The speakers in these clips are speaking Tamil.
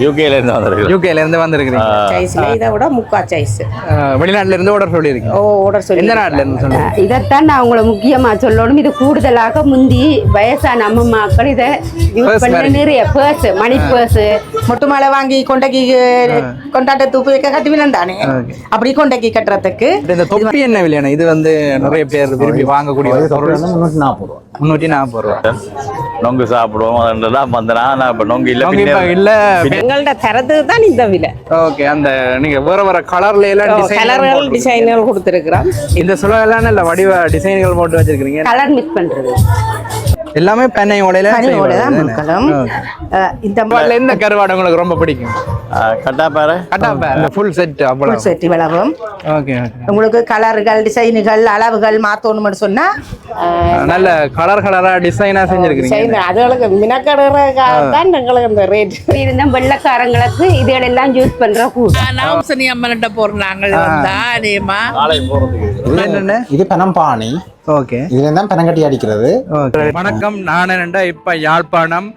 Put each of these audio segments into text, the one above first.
யூகேல இருந்து வந்திருக்கேன். யூகேல இருந்து வந்திருக்கீங்க. சைஸ்ல இதை விட முக்கா சைஸ். வெளிநாட்டுல இருந்து ஆர்டர் சொல்லியிருக்கீங்க. ஆர்டர் சொல்லி. எந்த நாட்டுல இருந்து சொன்னீங்க? இதைத்தான் நான் உங்களை முக்கியமா சொல்லணும். இது கூடுதலாக முந்தி வயசான அம்மா மக்கள் இதை யூஸ் பண்ண நிறைய பர்ஸ், மணி பர்ஸ், மொட்டு மாலை வாங்கி கொண்டைக்கு கொண்டாட்ட தூப்பு வைக்க கட்டுவினம் தானே, அப்படி கொண்டைக்கு கட்டுறதுக்கு. இந்த தொப்பி என்ன விலையான? இது வந்து நிறைய பேர் விரும்பி வாங்கக்கூடிய பொருள். 340 ரூபா. நொங்கு சாப்பிடுவோம். நொங்கு இல்ல எங்கள்ட்ட தரத்துக்கு தான் இந்த விலை. ஓகே. அந்த நீங்க வேற கலர்ல எல்லாம் கலர்கள் டிசைன்கள் கொடுத்துருக்கிறோம். இந்த சுலகெல்லாம் நல்ல வடிவ டிசைன்கள் போட்டு வச்சிருக்கீங்க. கலர் மிக்ஸ் பண்றது எல்லாமே பெண்ணை ஓடையில தான் முக்கலாம். இந்த கருவாடு உங்களுக்கு ரொம்ப பிடிக்கும்? கட்டாப்பாறை. கட்டாப்பாறை ஃபுல் செட். ஃபுல் செட் இவ்வளவும். ஓகே. உங்களுக்கு கலர்கள், டிசைன்கள், அளவுகள் மாத்தணும்னு சொன்னா நல்ல கலரா டிசைனா செஞ்சிருக்கீங்க. அதுகளுக்கு மினக்கடுறதுக்காக தான் எங்களுக்கு இந்த ரேட். இருந்த வெள்ளக்காரங்களுக்கு இதெல்லாம் யூஸ் பண்ற கூட. நாமசனி அம்மன்கிட்ட போறோம் நாங்கள் வந்தா அதேமா நாளை போறதுக்கு. இது பனம்பாணி. ஓகே. இதுதான் பனங்கட்டி அடிக்கிறது. வணக்கம். நான் இப்ப யாழ்ப்பாணம்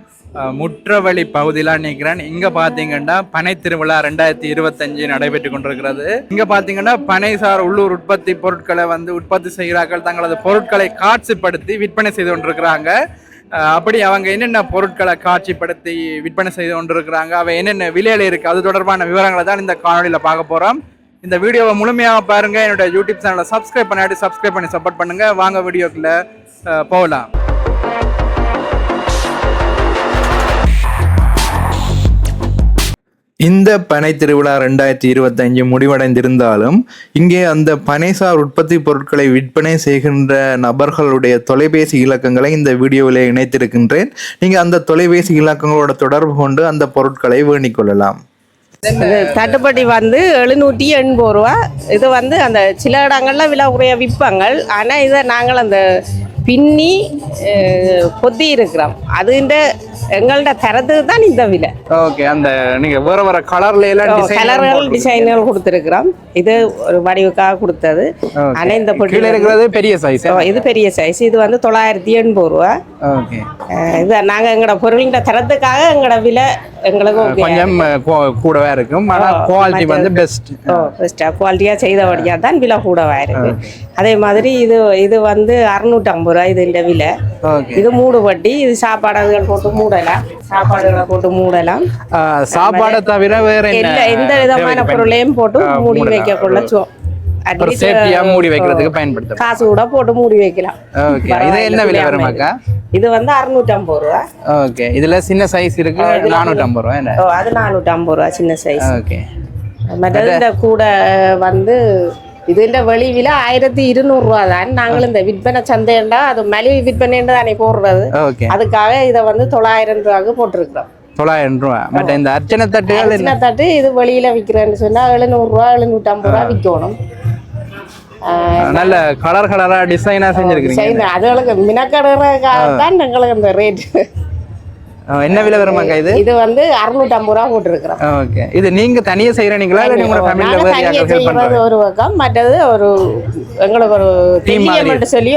முற்றவழி பகுதியில நிற்கிறேன். இங்க பாத்தீங்கன்னா பனை திருவிழா 2025 நடைபெற்று கொண்டிருக்கிறது. இங்க பாத்தீங்கன்னா பனைசார் உள்ளூர் உற்பத்தி பொருட்களை உற்பத்தி செய்கிறார்கள் தங்களது பொருட்களை காட்சிப்படுத்தி விற்பனை செய்து கொண்டிருக்கிறாங்க. அப்படி அவங்க என்னென்ன பொருட்களை காட்சிப்படுத்தி விற்பனை செய்து கொண்டிருக்கிறாங்க, அவை என்னென்ன விலையில இருக்கு, அது தொடர்பான விவரங்களை தான் இந்த காணொலியில பார்க்க போறோம். இந்த வீடியோவை முழுமையாக பாருங்க. என்னோட யூடியூப் சேனலை சப்ஸ்கிரைப் பண்ணி சப்போர்ட் பண்ணுங்க. வாங்க வீடியோக்குள்ள போகலாம். இந்த பனை திருவிழா 2025 முடிவடைந்திருந்தாலும் இங்கே அந்த பனைசார் உற்பத்தி பொருட்களை விற்பனை செய்கின்ற நபர்களுடைய தொலைபேசி இலக்கங்களை இந்த வீடியோவில் இணைத்திருக்கின்றேன். நீங்கள் அந்த தொலைபேசி இலக்கங்களோட தொடர்பு கொண்டு அந்த பொருட்களை வேண்டிக் கொள்ளலாம். தட்டுப்பட்டி 780 ரூபா. இது அந்த சில இடங்கள்ல விலை குறைய விற்பாங்கள். ஆனால் இதை நாங்கள் அந்த பின்னி பொத்தி இருக்கிறோம். அதுண்ட எங்கள்ட்ட தரத்துக்கு தான் இந்த விலை. ஓகே. அந்த நீங்க வேற கலர்ல எல்லாம் கலர்கள் டிசைன்கள் கொடுத்துருக்கிறோம். இது ஒரு வடிவுக்காக கொடுத்தது. ஆனா இந்த பொட்டியில் இருக்கிறது பெரிய சைஸ். இது பெரிய சைஸ். இது 980 ரூபா. ஓகே. இது நாங்க எங்களோட பொருளின் தரத்துக்காக எங்களோட விலை எங்களுக்கு கொஞ்சம் கூடவே இருக்கும். ஆனா குவாலிட்டி பெஸ்ட். பெஸ்டா குவாலிட்டியா செய்தபடியா தான் விலை கூடவா இருக்கு. அதே மாதிரி இது 650 ரூபா இது இந்த விலை. இது மூடு வட்டி. இது சாப்பாடுகள் போட்டு மூடலாம். சாப்பாடை தவிர வேற எந்த விதமான பொருளையும் போட்டு மூடி வைக்க கொள்ள மூடி வைக்கிறதுக்கு பயன்படுத்த காசு கூட போட்டு மூடி வைக்கலாம். இது என்ன விலை வருமாக்கா? இது 650 ரூபா. ஓகே. இதுல சின்ன சைஸ் இருக்கு 450 ரூபா. அது 450 ரூபா சின்ன சைஸ். ஓகே. மற்றது இந்த கூட இதுண்ட வெளி விலை 1200 ரூபா தான். நாங்களும் இந்த விற்பனை சந்தைண்டா அது மலிவு விற்பனைன்னு தானே போடுறது. அதுக்காக இதை 900 ரூபாய்க்கு போட்டிருக்கிறோம். 900 ரூபா. பட் இந்த அர்ச்சனை தட்டு இது வெளியில விற்கிறேன்னு சொன்னா 700 ரூபா 750 ரூபா விற்கணும். நல்ல கலரா டிசைனா செஞ்சிருக்கீங்க. அதுகளுக்கு மினக்கடுறதுக்காக தான் எங்களுக்கு இந்த ரேட். என்ன விலை வருமாக்கா? இது 650 ரூபா போட்டிருக்கிறோம். ஓகே. இது நீங்க தனியா செய்யறீங்களா இல்ல உங்க ஃபேமிலில வேற யாராவது ஹெல்ப் பண்றாங்க? ஒரு பக்கம். மற்றது எங்களுக்கு ஒரு டீம் சொல்லி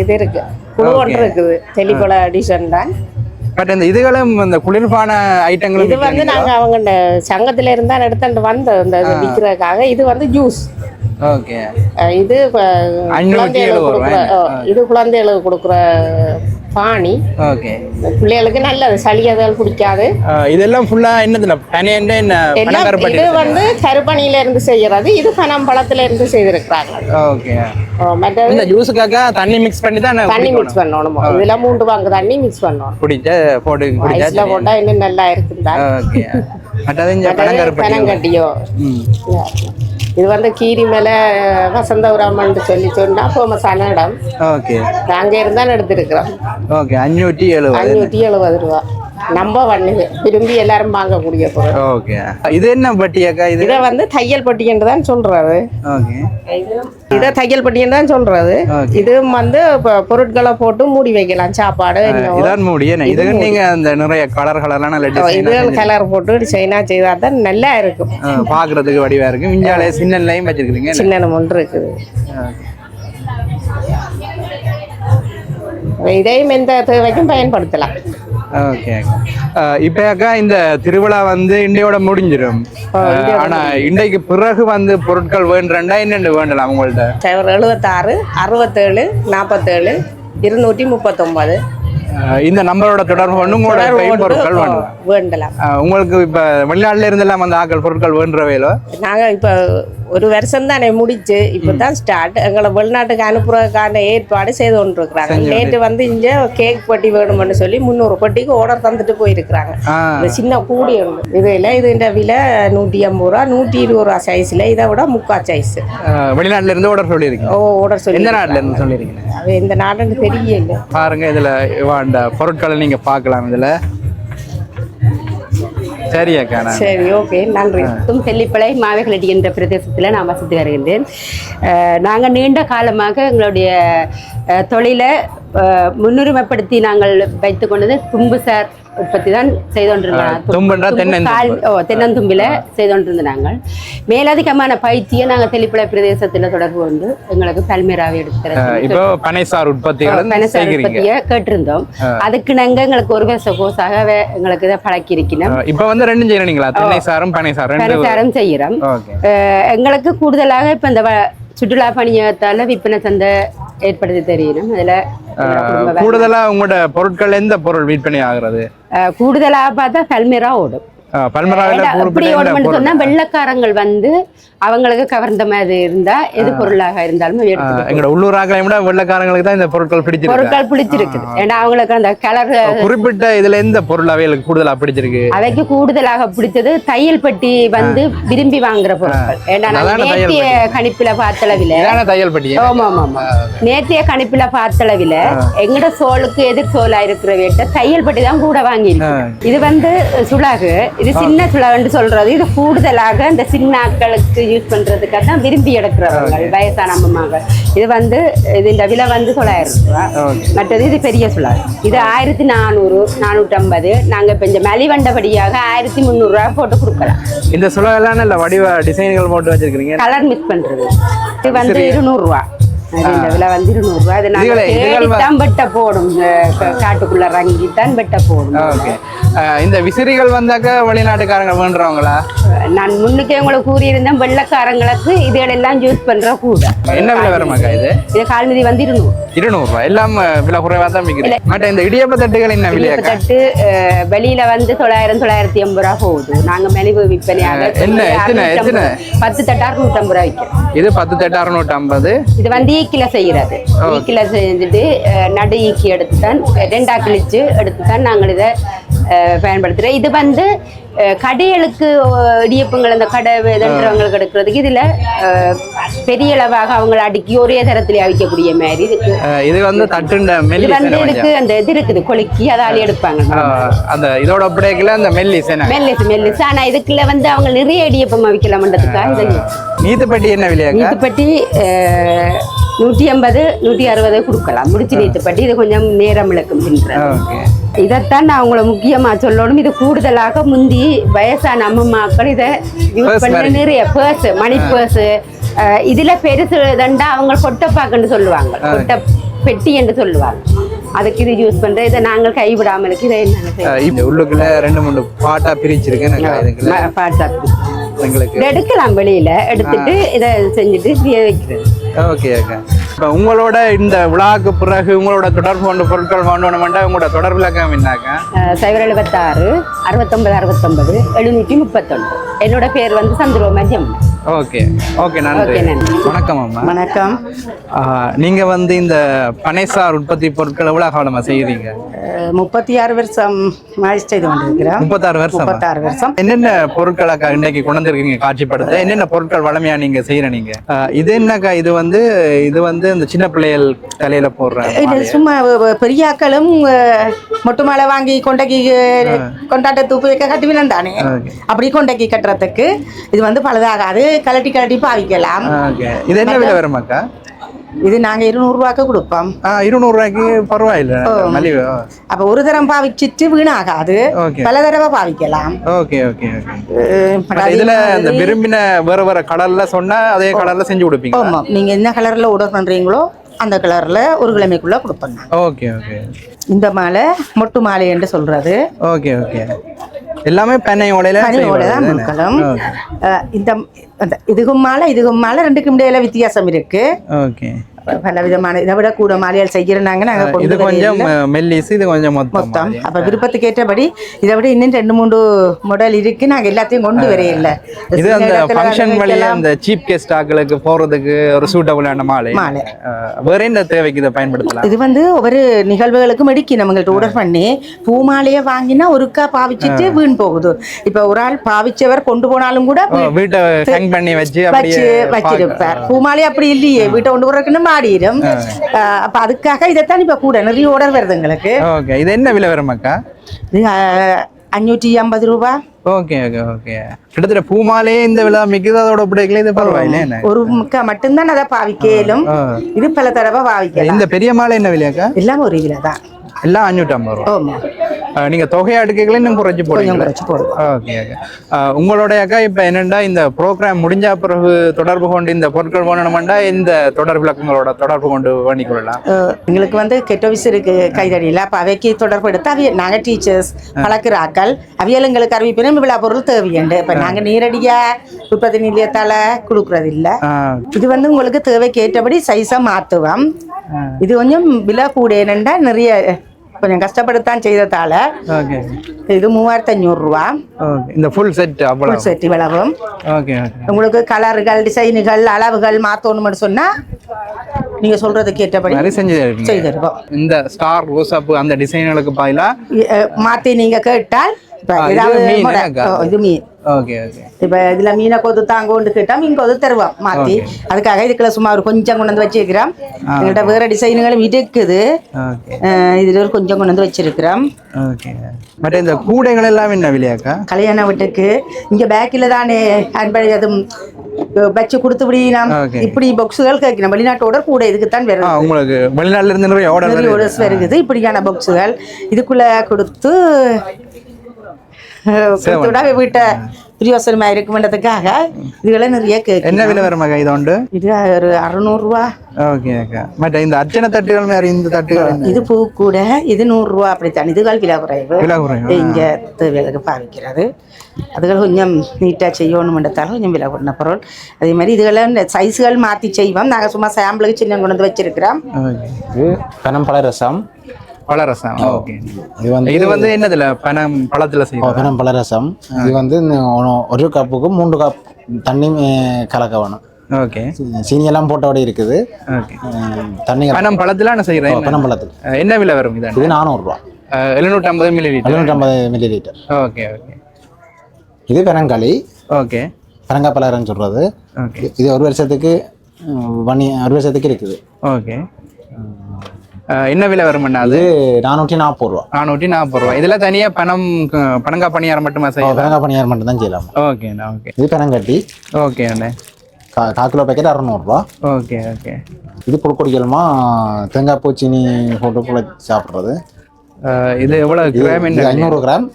இது இருக்கு, குழு ஒன்று இருக்குது. தெளிப்போல எடிஷன் தான். பட் இந்த இதுகளும் இந்த குளிர்பான ஐட்டங்கள் இது நாங்க அவங்க சங்கத்துல இருந்தா எடுத்துட்டு வந்த இந்த விற்கிறதுக்காக. இது ஜூஸ். ஓகே. இது குழந்தைகளுக்கு கொடுக்குற பானி. ஓகே. பிள்ளைகளுக்கு நல்லது. சளி அதெல்லாம் பிடிக்காது. இதெல்லாம் ஃபுல்லா என்னதுல பனையண்டே இது கருப்பணியில இருந்து செய்யறது. இது பனம்பழத்துல இருந்து செய்திருக்கிறாங்க. ஓகே. மற்ற இந்த ஜூஸுக்காக தண்ணி மிக்ஸ் பண்ணி தான் மிக்ஸ் பண்ணணும். இதுல 3 பங்கு தண்ணி மிக்ஸ் பண்ணணும். குடிச்சா போட்டா இன்னும் நல்லா இருக்குதா. ஓகே. மற்றது இந்த பனங்கட்டியோ. இது கீரி மேல வசந்தபுரம் சொல்லி சொன்னா ஃபேமஸான இடம். ஓகே. நாங்க இருந்தாலும் எடுத்திருக்கிறோம். ஓகே. 570 ரூபா. நம்ம பண்ணுது விரும்பி எல்லாரும் வாங்கக்கூடிய பொருள். ஓகே. இது என்ன பட்டியாக்கா? இதை தையல் பட்டி என்று தான் சொல்றாரு. ஓகே. இதை தையல் பட்டி என்று தான் சொல்றது. இது பொருட்களை போட்டு மூடி வைக்கலாம். சாப்பாடு இதான் மூடி. இது நீங்க அந்த நிறைய கலர்லாம் நல்ல டிசைன் கலர் போட்டு டிசைனா செய்தா தான் நல்லா இருக்கும். பாக்குறதுக்கு வடிவா இருக்கு. இஞ்சாலே சின்னன்லையும் வச்சிருக்கீங்க. சின்ன ஒன்று இருக்குது. இதையும் எந்த தேவைக்கும் பயன்படுத்தலாம். ஓகே இப்போ அக்கா இந்த திருவிழா வந்து இண்டையோட முடிஞ்சிடும். ஆனா இண்டைக்கு பிறகு வந்து பொருட்கள் வேண்டுறா என்னென்னு வேண்டலாம் உங்கள்ட்ட? 76 67 47 239 இந்த நம்பரோட தொடர்பு கொண்டு உங்களோட பொருட்கள் வேண்டலாம். உங்களுக்கு இப்ப வெளிநாட்டுல இருந்தெல்லாம் அந்த ஆக்கள் பொருட்கள் வேண்டுறவையிலோ? நாங்க இப்ப ஒரு வருஷம் தானே முடிச்சு இப்பதான் ஸ்டார்ட் எங்களை வெளிநாட்டுக்கு அனுப்புறதுக்கான ஏற்பாடு செய்து கொண்டிருக்கிறாங்க. நேற்று வந்து இங்க கேக் பட்டி வேணும்னு சொல்லி 300 பட்டிக்கு ஆர்டர் தந்துட்டு போயிருக்கிறாங்க. இந்த சின்ன கூடி ஒன்று இதுல இந்த விலை 150 ரூபா 120 ரூபா சைஸ்ல, இதை விட முக்கா சைஸ். வெளிநாட்டுல இருந்து ஆர்டர் சொல்லியிருக்கீங்க? ஆர்டர் சொல்லி. எந்த நாட்டுல இருந்து சொல்லியிருக்கீங்க? அது எந்த நாடுன்னு தெரியல. பாருங்க இதுல அந்த பொருட்களை நீங்க பார்க்கலாம் இதுல. சரி அக்கா, சரி, ஓகே, நன்றி. தெல்லிப்பளை மாவேகலடி என்ற பிரதேசத்தில் நான் வசித்து வருகின்றேன். நாங்கள் நீண்ட காலமாக எங்களுடைய தொழிலை முன்னுரிமைப்படுத்தி நாங்கள் வைத்துக் கொண்டது தும்புசார் உற்பத்தி தான் செய்து கொண்டிருந்தோம். தென்னந்தும்பில செய்து கொண்டிருந்த நாங்கள் மேலதிகமான பயிற்சியை நாங்கள் தெளிப்பளை பிரதேசத்தில் தொடர்பு கொண்டு எங்களுக்கு பல்மேராவை எடுத்துக்கிறோம். பனைசார் உற்பத்தியை கேட்டிருந்தோம். அதுக்கு நாங்கள் எங்களுக்கு ஒரு வருஷ கோர்ஸாக எங்களுக்கு இதை பழக்கி இருக்கணும். இப்ப வந்து ரெண்டும் செய்யறீங்களா? பனைசாரம் செய்யறோம். எங்களுக்கு கூடுதலாக இப்ப இந்த சுற்றுலா பணியத்தால விற்பனை சந்தை ஏற்படுத்தி தெரியணும். அதுல கூடுதலா உங்களோட பொருட்கள் எந்த பொருள் விற்பனை ஆகுறது? கூடுதலா பார்த்தா பல்மேரா ஓடும். சொன்னா வெள்ளக்காரங்கள் வந்து அவங்களுக்கு கவர்ந்த மாதிரி இருந்தா எது பொருளாக இருந்தாலும் வெள்ளக்காரங்களுக்கு தான் இந்த பொருட்கள் பிடிச்சிருக்கு. ஏன்னா அவங்களுக்கு அந்த கலர் குறிப்பிட்ட இதுல எந்த பொருள் அவைகளுக்கு கூடுதலா பிடிச்சிருக்கு? அவைக்கு கூடுதலாக பிடிச்சது தையல் பட்டி வந்து விரும்பி வாங்குற பொருட்கள். ஏன்னா நேத்திய கணிப்புல பார்த்தளவில தையல் பட்டி. ஆமா ஆமா நேத்திய கணிப்புல பார்த்தளவில எங்கட சோளுக்கு எதிர் சோலா இருக்கிற வேட்ட தையல் பட்டி தான் கூட வாங்கிருக்கு. இது வந்து சுளாகு, இது சின்ன சுளவன்னு சொல்றது. இது கூடுதலாக இந்த சின்ன ஆட்களுக்கு யூஸ் பண்றதுக்காக தான் விரும்பி எடுக்கிறவங்க வயசான அம்மாங்க. இது வந்து இந்த விலை வந்து 900 ரூபாய். மற்றது இது பெரிய சுளவு, இது 1400 450. நாங்க இப்ப இந்த மலிவண்டபடியாக 1300 ரூபாய் போட்டு கொடுக்கலாம். இந்த சுளவெல்லாம் நல்ல வடிவ டிசைன்கள் போட்டு வச்சிருக்கீங்க. கலர் மிக்ஸ் பண்றது. இது வந்து 200 ரூபாய். இந்த விலை வந்து 200 ரூபாய். அது நாங்க வெட்ட போடும், காட்டுக்குள்ள ரங்கித்தான் வெட்ட போடும். இந்த விசிறிகள் வந்தாக்க வெளிநாட்டுக்காரங்க வேண்டுறவங்களா? நான் முன்னுக்கே உங்களுக்கு கூறியிருந்தேன், வெள்ளக்காரங்களுக்கு இதுகளெல்லாம் யூஸ் பண்ற கூட. என்ன விலை வருமாக்கா இது? இது கால்மிதி வந்து 200 ரூபாய். எல்லாம் விலை குறைவா தான் விற்கிறேன். மற்ற இந்த இடியப்ப தட்டுகள் என்ன விலை? தட்டு வெளியில வந்து 900 980 ரூபாய் போகுது. நாங்க மெலிவு விற்பனையாக 10 தட்டு 650 ரூபாய் விற்கிறோம். இது 10 தட்டு 650. இது வந்து ஈக்கில செய்யறது. ஈக்கில செஞ்சுட்டு நடு ஈக்கி எடுத்துதான் 2ஆ கிழிச்சு எடுத்துதான் நாங்கள் இதை பயன்படுத்துறோம். இது வந்து கடைகளுக்கு இடியப்பங்கள் அந்த கடை இதன்றவங்களுக்கு எடுக்கிறதுக்கு இதுல பெரிய அளவாக அவங்களை அடுக்கி ஒரே தரத்துல அவிக்கக்கூடிய மாதிரி இதுக்கு. இது வந்து தட்டுண்ட மெல்லி வந்து இதுக்கு அந்த இது இருக்குது கொழுக்கி அதால எடுப்பாங்க. அந்த இதோட அப்படியே அந்த மெல்லிஸ் ஆனா இதுக்குள்ள வந்து அவங்க நிறைய இடியப்பம் அவிக்கலாம்ன்றதுக்காக இது. நீத்துப்பட்டி என்ன விலையா? நீத்துப்பட்டி 150 160 கொடுக்கலாம். முடிச்சு நீத்துப்பட்டி. இது கொஞ்சம் நேரம் இழக்கும் தின்றது. இதைத்தான் நான் உங்களை முக்கியமா சொல்லணும். இது கூடுதலாக முந்தி வயசான அம்மாக்கள் இதை யூஸ் பண்ண நிறைய பர்ஸ், மணி பர்ஸ், இதுல பெருசு தண்டா அவங்க கொட்டைப்பாக்குன்னு சொல்லுவாங்க, கொட்டை பெட்டி என்று சொல்லுவாங்க. அதுக்கு இது யூஸ் பண்ற. இதை நாங்கள் கைவிடாமல் இருக்கு. இதை என்ன உள்ளுக்குள்ள 2-3 பாட்டா பிரிச்சிருக்கேன். பாட்டா எங்களுக்கு எடுக்கலாம். வெளியில எடுத்துட்டு இதை செஞ்சுட்டு வைக்கிறது. Okay okay. இப்போ உங்களோட இந்த விழாக்கு பிறகு உங்களோட தொடர்பு கொண்ட பொருட்கள் வாங்கணும்னா உங்களோட தொடர்பு இலக்கம் என்னக்கா? 076 69 69 731. என்னோட பேர் வந்து சந்திரோமா ஜெம். ஓகே ஓகே, நன்றி. வணக்கம் அம்மா. வணக்கம். நீங்க வந்து இந்த பனைசார் உற்பத்தி பொருட்கள் எவ்வளவு காலமா செய்யறீங்க? 36 வருஷம் செய்து கொண்டிருக்கிறோம். 36 வருஷம். என்னென்ன பொருட்களை இன்னைக்கு கொண்டு வந்திருக்கீங்க காட்சிப்படுத்த? என்னென்ன பொருட்கள் வளமையா நீங்க செய்யறீங்க? இது என்னக்கா? இது வந்து இந்த சின்ன பிள்ளைகள் தலையில போடுறாங்க. சும்மா பெரியாக்களும் மொட்டு மாலை வாங்கி கொண்டாட்ட தூப்பு வைக்க கட்டுவினம் தானே, அப்படி கொண்டக்கி கட்டுறதுக்கு இது வந்து பழுதாகாது. கலட்டி பாவிக்கலாம். இது என்ன விலை வருமாக்கா? இது நாங்க 200 ரூபாய்க்கு கொடுப்போம். 200 ரூபாய்க்கு பரவாயில்ல. அப்ப ஒரு தரம் பாவிச்சிட்டு வீணாகாது, பல தடவை பாவிக்கலாம். Okay okay okay. இதுல இந்த விரும்பின வேற கலர்ல சொன்னா அதே கலர்ல செஞ்சு கொடுப்பீங்க? ஆமா, நீங்க என்ன கலர்ல ஆர்டர் பண்றீங்களோ அந்த கலரில் ஒரு கிழமைக்குள்ளே கொடுப்போம் நாங்கள். ஓகே ஓகே இந்த மாலை மொட்டு மாலை என்று சொல்கிறது. ஓகே ஓகே எல்லாமே பனையோடையில தான் முழுக்களும். இந்த இதுக்கும் மாலை ரெண்டுக்கும் இடையில வித்தியாசம் இருக்கு. ஓகே பல விதமான இதை விட கூட மாலையால் செய்யறாங்க. நாங்கள் இது கொஞ்சம் மெல்லிஸ், இது கொஞ்சம் மொத்தம். அப்ப விருப்பத்துக்கு ஏற்றபடி இதை விட இன்னும் 2-3 மாடல் இருக்கு. நாங்க எல்லாத்தையும் கொண்டு வரையில இது அந்த ஃபங்க்ஷன் வழியா அந்த சீப் கெஸ்ட் ஆக்களுக்கு போறதுக்கு ஒரு சூட்டபிளான மாலை. வேற என்ன தேவைக்கு இதை பயன்படுத்தலாம்? இது வந்து ஒவ்வொரு நிகழ்வுகளுக்கும் எடுக்கி நம்மகிட்ட ஆர்டர் பண்ணி பூ மாலையை வாங்கினா ஒருக்கா பாவிச்சுட்டு வீண் போகுது. இப்ப ஒரு ஆள் பாவிச்சவர் கொண்டு போனாலும் கூட வீட்டை ஹேங் பண்ணி வச்சு வச்சிருப்பார். பூ மாலை அப்படி இல்லையே, வீட்டை கொண்டு போறதுக்குன்னு மாடிடும். அப்ப அதுக்காக இதைத்தான் இப்ப கூட நிறைய ஆர்டர் வருது எங்களுக்கு. ஓகே இது என்ன விலை வருமாக்கா? இது 550 ரூபா. ஓகே ஓகே ஓகே கிட்டத்தட்ட பூமாலே இந்த விழா மிகுது அதோட பிடிக்கல. இது பரவாயில்ல, ஒரு முக்கா மட்டும்தான் அதை பாவிக்கலும். இது பல தடவை பாவிக்கலாம். இந்த பெரிய மாலை என்ன விலையாக்கா? எல்லாம் ஒரு விலை தான். எல்லாம் 550 ரூபா. நீங்க தொகையை அடுக்கைகளை இன்னும் குறைச்சி போடுங்க. ஓகே ஓகே உங்களுடைய அக்கா இப்ப என்னண்டா இந்த ப்ரோக்ராம் முடிஞ்ச பிறகு தொடர்பு கொண்டு இந்த பொருட்கள் வேணும்னா இந்த தொடர்பு விளக்கங்களோட தொடர்பு கொண்டு பண்ணிக்கொள்ளலாம். எங்களுக்கு வந்து கெட் ஆஃபீஸ் இருக்கு கைதடியில். அப்போ அவைக்கு தொடர்பு எடுத்து நாங்கள் டீச்சர்ஸ் பழக்கிறாக்கள் அவியல் எங்களுக்கு அறிவிப்பினும் விழா பொருள் தேவையுண்டு. இப்போ நாங்கள் நேரடியாக உற்பத்தி நிலையத்தால் கொடுக்குறது இல்லை. இது வந்து உங்களுக்கு தேவைக்கு ஏற்றபடி சைஸாக மாற்றுவோம். இது கொஞ்சம் விலை கூட என்னண்டா நிறைய கொஞ்சம் கஷ்டப்பட்டுத்தான் செய்ததால இது 3500 ரூபா. இந்த ஃபுல் செட் ஃபுல் செட் இவ்வளவும். உங்களுக்கு கலர்கள் டிசைனுகள் அளவுகள் மாற்றணும்னு சொன்னா நீங்க சொல்றதுக்கு ஏற்றபடி செஞ்சு தருவோம். இந்த ஸ்டார் ரோசாப் அந்த டிசைன்களுக்கு பாயிலா மாற்றி நீங்க கேட்டால் இது மீன். ஓகே ஓகே இப்போ இதில் மீனை கொது தாங்கோண்டு கேட்டால் மீன் கொது தருவோம் மாற்றி. அதுக்காக இதுக்குள்ள சும்மா ஒரு கொஞ்சம் கொண்டு வந்து வச்சிருக்கிறோம். எங்கள்கிட்ட வேற டிசைனுகளும் இருக்குது. இதில் ஒரு கொஞ்சம் கொண்டு வந்து வச்சிருக்கிறோம். ஓகே பட் இந்த கூடைகள் எல்லாம் என்ன விலையாக்கா? கல்யாண வீட்டுக்கு இங்கே பேக்கில் தானே ஹேண்ட்பேக் அதுவும் வச்சு கொடுத்து இப்படி பாக்ஸுகள் கேட்கணும். வெளிநாட்டோட கூட இதுக்குத்தான் வருது. உங்களுக்கு வெளிநாட்டுல இருந்து நிறைய ஆர்டர்ஸ் வருது. இப்படியான பாக்ஸுகள் இதுக்குள்ள கொடுத்து வீட்டை பிரியோசனமா இருக்குன்றதுக்காக இதுகளை நிறைய கேட்கு. என்ன விலை வருமாக்கா இது உண்டு? இது ஒரு 600 ரூபா. ஓகே அக்கா பட் இந்த அர்ச்சனை தட்டுகள் மாதிரி இந்த தட்டுகள் இது பூ கூட இது 100 ரூபா. அப்படித்தான் இதுகள் விலை குறைவு. இங்க தேவைகளுக்கு பாவிக்கிறது. அதுகள் கொஞ்சம் நீட்டாக செய்யணும்ன்றதால கொஞ்சம் விலை கொண்ட பொருள். அதே மாதிரி இதுகளை சைஸுகள் மாற்றி செய்வோம். நாங்கள் சும்மா சாம்பிளுக்கு சின்ன கொண்டு வந்து வச்சிருக்கிறோம். இது பனம் பழரசம். பழரசம். ஓகே இது வந்து என்னதுல பனம் பழத்துல செய்வோம். பனம் பழரசம். இது வந்து ஒரு கப்புக்கு 3 கப் தண்ணி கலக்க வேணும். ஓகே சீனி எல்லாம் போட்டோட இருக்குது. தண்ணி பனம் பழத்துல என்ன செய்யறேன்? பனம் பழத்தில் என்ன விலை வரும்? இது 400 ரூபா. 750 மில்லிலிட்டர். 750 மில்லிலிட்டர். ஓகே ஓகே இது பெரங்காளி. ஓகே பெரங்கா பலர்னு சொல்றது. ஓகே இது ஒரு வருஷத்துக்கு இருக்குது. ஓகே என்ன விலை வரும்னா? அது 440 ரூபா. 440 ரூபா. இதுல தனியா பனங்கா பணியாரம் மட்டுமா செய்யலாம்? பனங்கா பணியாரம் மட்டும் தான் செய்யலாம். ஓகேண்ணா ஓகே. இது பனங்கட்டி. ஓகே அண்ணே. 1/4 கிலோ பேக்கெட் 600 ரூபா. ஓகே ஓகே இது புழுக்கொடிகளுமா தேங்காய் பூ சீனி போட்டு புளி சாப்பிட்றது. இது எவ்வளவு கிராம்? 500 கிராம்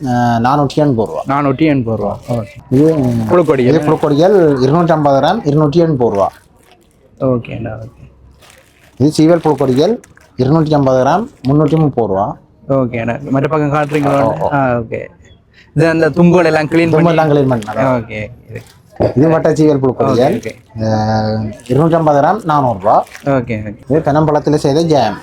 480 ரூபா. 480 ரூபா. ஓகே இது புழுக்கொடி. இது புழுக்கொடிகள் 250 கிராம் 280 ரூபா. ஓகேண்ணா ஓகே. இது சீவல் புழுக்கொடிகள் 250 கிராம் 330 ரூபா. ஓகேண்ணா மற்ற பக்கம் காட்டுறீங்களா? ஓகே இது அந்த தும்புகள் எல்லாம் கிளீன் பண்ணலாம். ஓகே இது மட்டும் சீவல் புழுக்கொடிகள் 250 கிராம் 400 ரூபா. ஓகே இது தென்னம்பழத்தில் செய்த ஜாம்.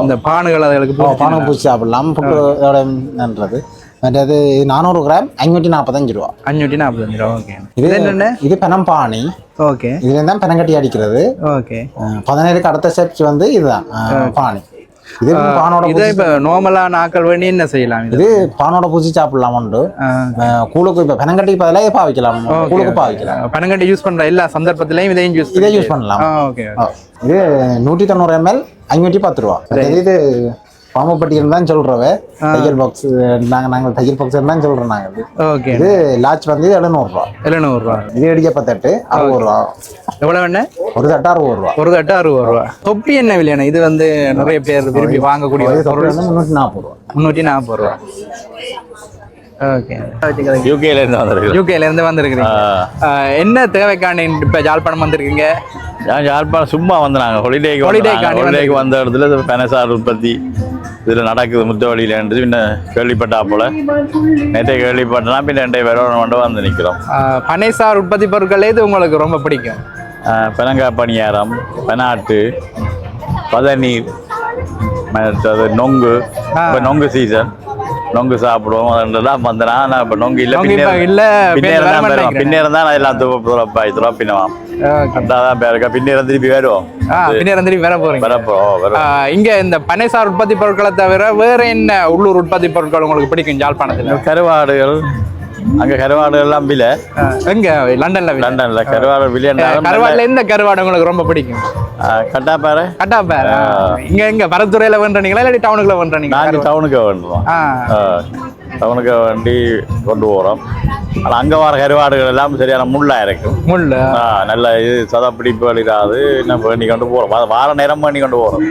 இந்த பானுகள் அதுகளுக்கு பானை பூச்சி சாப்பிடலாம். புட்டோட நன்றது. மற்றது 400 கிராம் 545 ரூபா. 545 ரூபா. ஓகே இது என்னென்ன? இது பெனம் பானி. ஓகே இதுல தான் பெனங்கட்டி அடிக்கிறது. ஓகே 17க்கு அடுத்த ஸ்டெப்ஸ் வந்து இதுதான் பானி. இது பானோட இது இப்ப நார்மலான ஆக்கள் வேண்டி என்ன செய்யலாம்? இது பானோட பூச்சி சாப்பிடலாம். உண்டு கூழுக்கு இப்ப பெனங்கட்டிக்கு பதிலாக பாவிக்கலாம். கூழுக்கு பாவிக்கலாம். பெனங்கட்டி யூஸ் பண்ற எல்லா சந்தர்ப்பத்திலையும் இதை யூஸ் பண்ணலாம். ஓகே இது 190 ml 510 ரூபா. இது பாம்பப்பட்டியில் தான் சொல்றவ தையல் பாக்ஸ். நாங்கள் தையல் பாக்ஸ் தான் சொல்றோம் நாங்கள். ஓகே இது லாட்ச் வந்து 700 ரூபா. 700 ரூபா. இது இடிக்கப்பத்தட்டு 60 ரூபா. எவ்வளவு என்ன? ஒரு தட்டு 60 ரூபா. ஒரு தட்டு 60 ரூபா. தொப்பி என்ன விலையான? இது வந்து நிறைய பேர் விரும்பி வாங்கக்கூடிய பொருள். 340 ரூபா. 340 ரூபா. ஓகே யூகேல இருந்து வந்திருக்கீங்க. யூகேல இருந்து வந்திருக்கீங்க. என்ன தேவைக்கான இப்ப யாழ்ப்பாணம் வந்திருக்கீங்க? நான் யாழ்ப்பாணம் சும்மா வந்தாங்க Holiday-க்காண்டி ஹொலிடேக்கு வந்த இடத்துல இந்த பனைசார் உற்பத்தி இதில் நடக்குது முத்தவழியிலேருந்து பின்ன கேள்விப்பட்டா போல நேற்றே கேள்விப்பட்டனா பின்ன 2 பேரோட மட்டும் வந்து நிற்கிறோம். பனைசார் உற்பத்தி பொருட்கள் எது உங்களுக்கு ரொம்ப பிடிக்கும்? பனங்காய் பணியாரம், பனாட்டு, பதநீர், மற்றது நொங்கு. இப்போ நொங்கு சீசன், நொங்கு சாப்பிடுவோம். அதெல்லாம் வந்தனா நான் இப்போ நொங்கு இல்லை பின்னேரம் தான் எல்லாம் துறப்பினவாம். அதான் பேருக்கா பின்னேரம் திருப்பி வருவோம். பின்னேரம் திருப்பி வரப்போம். இங்க இந்த பனைசார் உற்பத்தி பொருட்களை தவிர வேற என்ன உள்ளூர் உற்பத்தி பொருட்கள் உங்களுக்கு பிடிக்கும் யாழ்ப்பாணத்தில்? கருவாடுகள், அங்க கருவாடு எல்லாம் விலை. எங்க லண்டன்ல கருவாடு விலை. கருவாடுல எந்த கருவாடு உங்களுக்கு ரொம்ப பிடிக்கும்? கட்டாப்பாறை. இங்க பரத்துறையில வேண்டீங்களா இல்லாட்டி டவுனுக்குள்ள வேண்டீங்களா? நாங்க டவுனுக்கு வேண்டுவோம். டவுனுக்கு வண்டி கொண்டு போறோம். ஆனா அங்க வர கருவாடுகள் எல்லாம் சரியான முள்ளா இருக்கும். முள்ளு நல்ல இது சதப்பிடிப்பு இராது. என்ன பண்ணி கொண்டு போறோம், வார நேரம் பண்ணி கொண்டு போறோம்.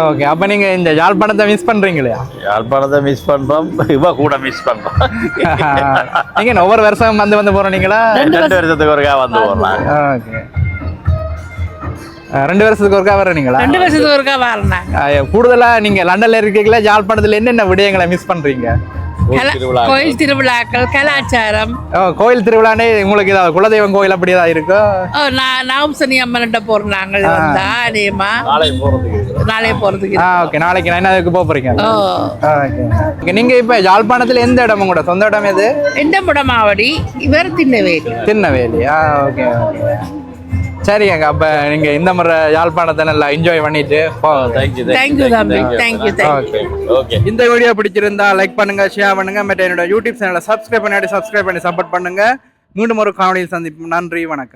ஓகே, அப்ப நீங்க இந்த யாழ்ப்பாணத்தை மிஸ் பண்றீங்களா? யாழ்ப்பாணத்தை மிஸ் பண்றோம், இவ கூட மிஸ் பண்றோம். நீங்க ஒவ்வொரு வருஷம் வந்து போறீங்களா? 2 வருஷத்துக்கு ஒருக்கா வந்து போறோம். ஓகே, 2 வருஷத்துக்கு ஒருக்கா வர்றீங்களா? 2 வருஷத்துக்கு ஒருக்கா வரேன். கூடுதலா நீங்க லண்டன்ல இருக்கீங்களா? யாழ்ப்பாணத்துல என்னென்ன விடயங்களை மிஸ் பண்றீங்க? கோயில் திருவிழாக்கள், கலாச்சாரம். கோயில் திருவிழானே உங்களுக்கு ஏதாவது குலதெய்வம் கோயில் அப்படி ஏதாவது இருக்கோ? நாகம்சனி அம்மன்கிட்ட போறோம் நாங்கள் வந்தா அதேமா நாளை போறதுக்கு. ஓகே, நாளைக்கு நான் அதுக்கு போக போறீங்க. ஓகே, நீங்க இப்ப யாழ்ப்பாணத்துல எந்த இடம் உங்களோட சொந்த இடம் எது? எண்டமுடமாவடி, இவர் திண்ணவேலி. திண்ணவேலி. ஓகே, சரிங்க. அப்ப நீங்க இந்த முறை யாழ்ப்பாணத்தை நல்லா என்ஜாய் பண்ணிட்டு தேங்க்யூ தம்பி. தேங்க்யூ. இந்த வீடியோ பிடிச்சிருந்தா லைக் பண்ணுங்க, ஷேர் பண்ணுங்க, மற்ற என்னோட யூடியூப் சேனலை சப்ஸ்கிரைப் பண்ணி சப்போர்ட் பண்ணுங்க. மீண்டும் ஒரு காணொலியில் சந்திப்போம். நன்றி, வணக்கம்.